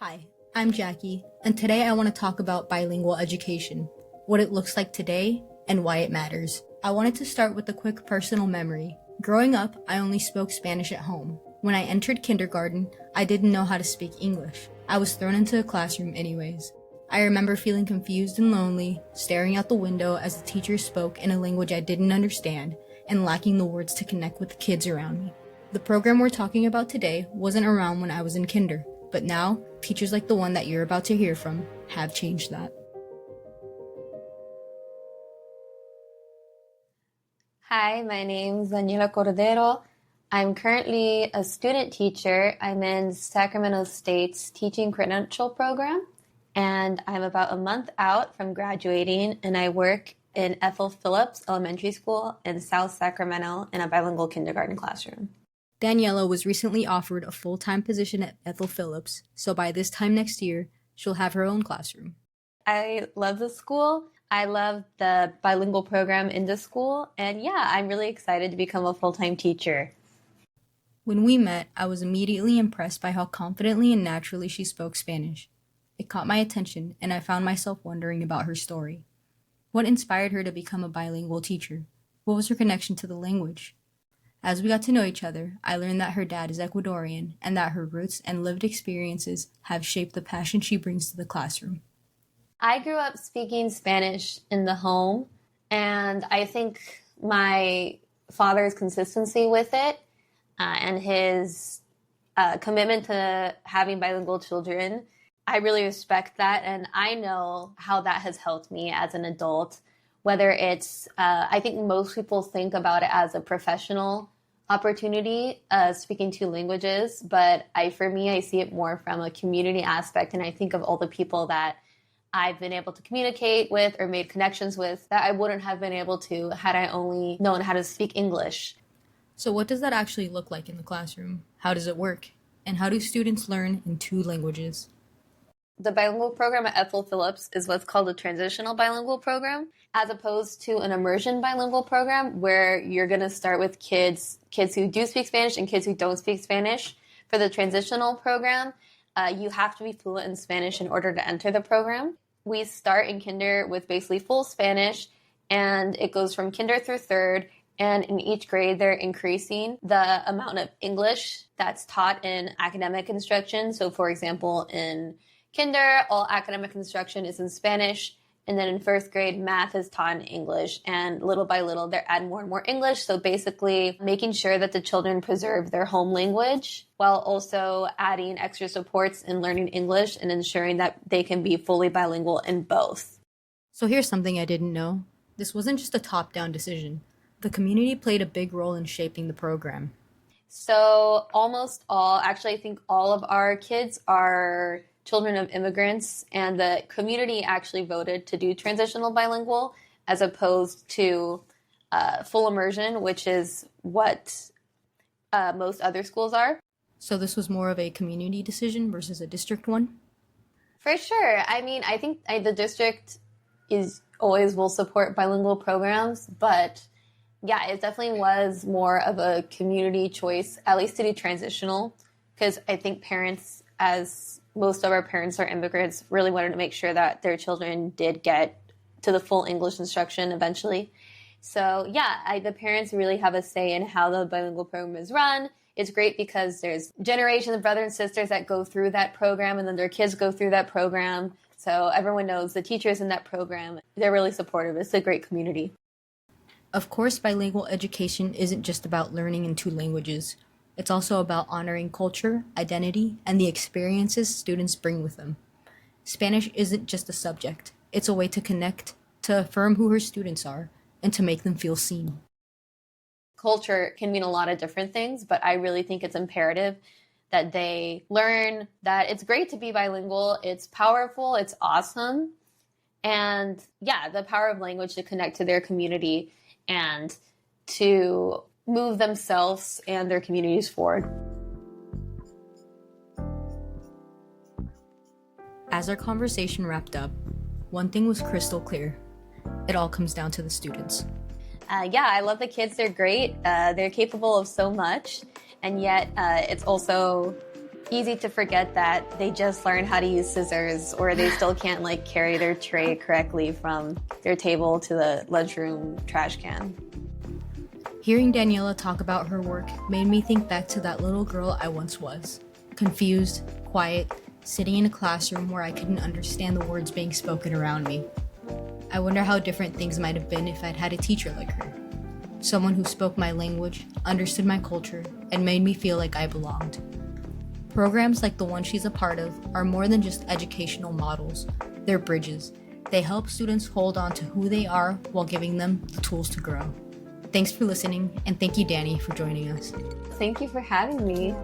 Hi, I'm Jackie, and today I want to talk about bilingual education, what it looks like today, and why it matters. I wanted to start with a quick personal memory. Growing up, I only spoke Spanish at home. When I entered kindergarten, I didn't know how to speak English. I was thrown into a classroom anyways. I remember feeling confused and lonely, staring out the window as the teacher spoke in a language I didn't understand, and lacking the words to connect with the kids around me. The program we're talking about today wasn't around when I was in kinder, but now, teachers like the one that you're about to hear from have changed that. Hi, my name's Daniela Cordero. I'm currently a student teacher. I'm in Sacramento State's teaching credential program, and I'm about a month out from graduating, and I work in Ethel Phillips Elementary School in South Sacramento in a bilingual kindergarten classroom. Daniela was recently offered a full-time position at Ethel Phillips, so by this time next year, she'll have her own classroom. I love the school. I love the bilingual program in the school, and yeah, I'm really excited to become a full-time teacher. When we met, I was immediately impressed by how confidently and naturally she spoke Spanish. It caught my attention, and I found myself wondering about her story. What inspired her to become a bilingual teacher? What was her connection to the language? As we got to know each other, I learned that her dad is Ecuadorian and that her roots and lived experiences have shaped the passion she brings to the classroom. I grew up speaking Spanish in the home, and I think my father's consistency with it and his commitment to having bilingual children, I really respect that, and I know how that has helped me as an adult. Whether it's, I think most people think about it as a professional opportunity, speaking two languages, but for me, I see it more from a community aspect, and I think of all the people that I've been able to communicate with or made connections with that I wouldn't have been able to had I only known how to speak English. So what does that actually look like in the classroom? How does it work? And how do students learn in two languages? The bilingual program at Ethel Phillips is what's called a transitional bilingual program, as opposed to an immersion bilingual program where you're going to start with kids who do speak Spanish and kids who don't speak Spanish. For the transitional program, you have to be fluent in Spanish in order to enter the program. We start in kinder with basically full Spanish, and it goes from kinder through third, and in each grade they're increasing the amount of English that's taught in academic instruction. So for example, in kinder, all academic instruction is in Spanish, and then in first grade, math is taught in English, and little by little, they're adding more and more English. So basically, making sure that the children preserve their home language while also adding extra supports in learning English and ensuring that they can be fully bilingual in both. So here's something I didn't know. This wasn't just a top-down decision. The community played a big role in shaping the program. So almost all, actually, I think all of our kids are children of immigrants, and the community actually voted to do transitional bilingual as opposed to full immersion, which is what most other schools are. So this was more of a community decision versus a district one? For sure. I mean, I think the district is always will support bilingual programs, but yeah, it definitely was more of a community choice, at least to do transitional, because I think parents, as most of our parents are immigrants, really wanted to make sure that their children did get to the full English instruction eventually. So yeah, the parents really have a say in how the bilingual program is run. It's great because there's generations of brothers and sisters that go through that program, and then their kids go through that program. So everyone knows the teachers in that program. They're really supportive. It's a great community. Of course, bilingual education isn't just about learning in two languages. It's also about honoring culture, identity, and the experiences students bring with them. Spanish isn't just a subject. It's a way to connect, to affirm who her students are, and to make them feel seen. Culture can mean a lot of different things, but I really think it's imperative that they learn that it's great to be bilingual. It's powerful. It's awesome. And yeah, the power of language to connect to their community and to move themselves and their communities forward. As our conversation wrapped up, one thing was crystal clear. It all comes down to the students. Yeah, I love the kids. They're great. They're capable of so much. And yet it's also easy to forget that they just learned how to use scissors, or they still can't like carry their tray correctly from their table to the lunchroom trash can. Hearing Daniela talk about her work made me think back to that little girl I once was. Confused, quiet, sitting in a classroom where I couldn't understand the words being spoken around me. I wonder how different things might have been if I'd had a teacher like her. Someone who spoke my language, understood my culture, and made me feel like I belonged. Programs like the one she's a part of are more than just educational models. They're bridges. They help students hold on to who they are while giving them the tools to grow. Thanks for listening, and thank you, Danny, for joining us. Thank you for having me.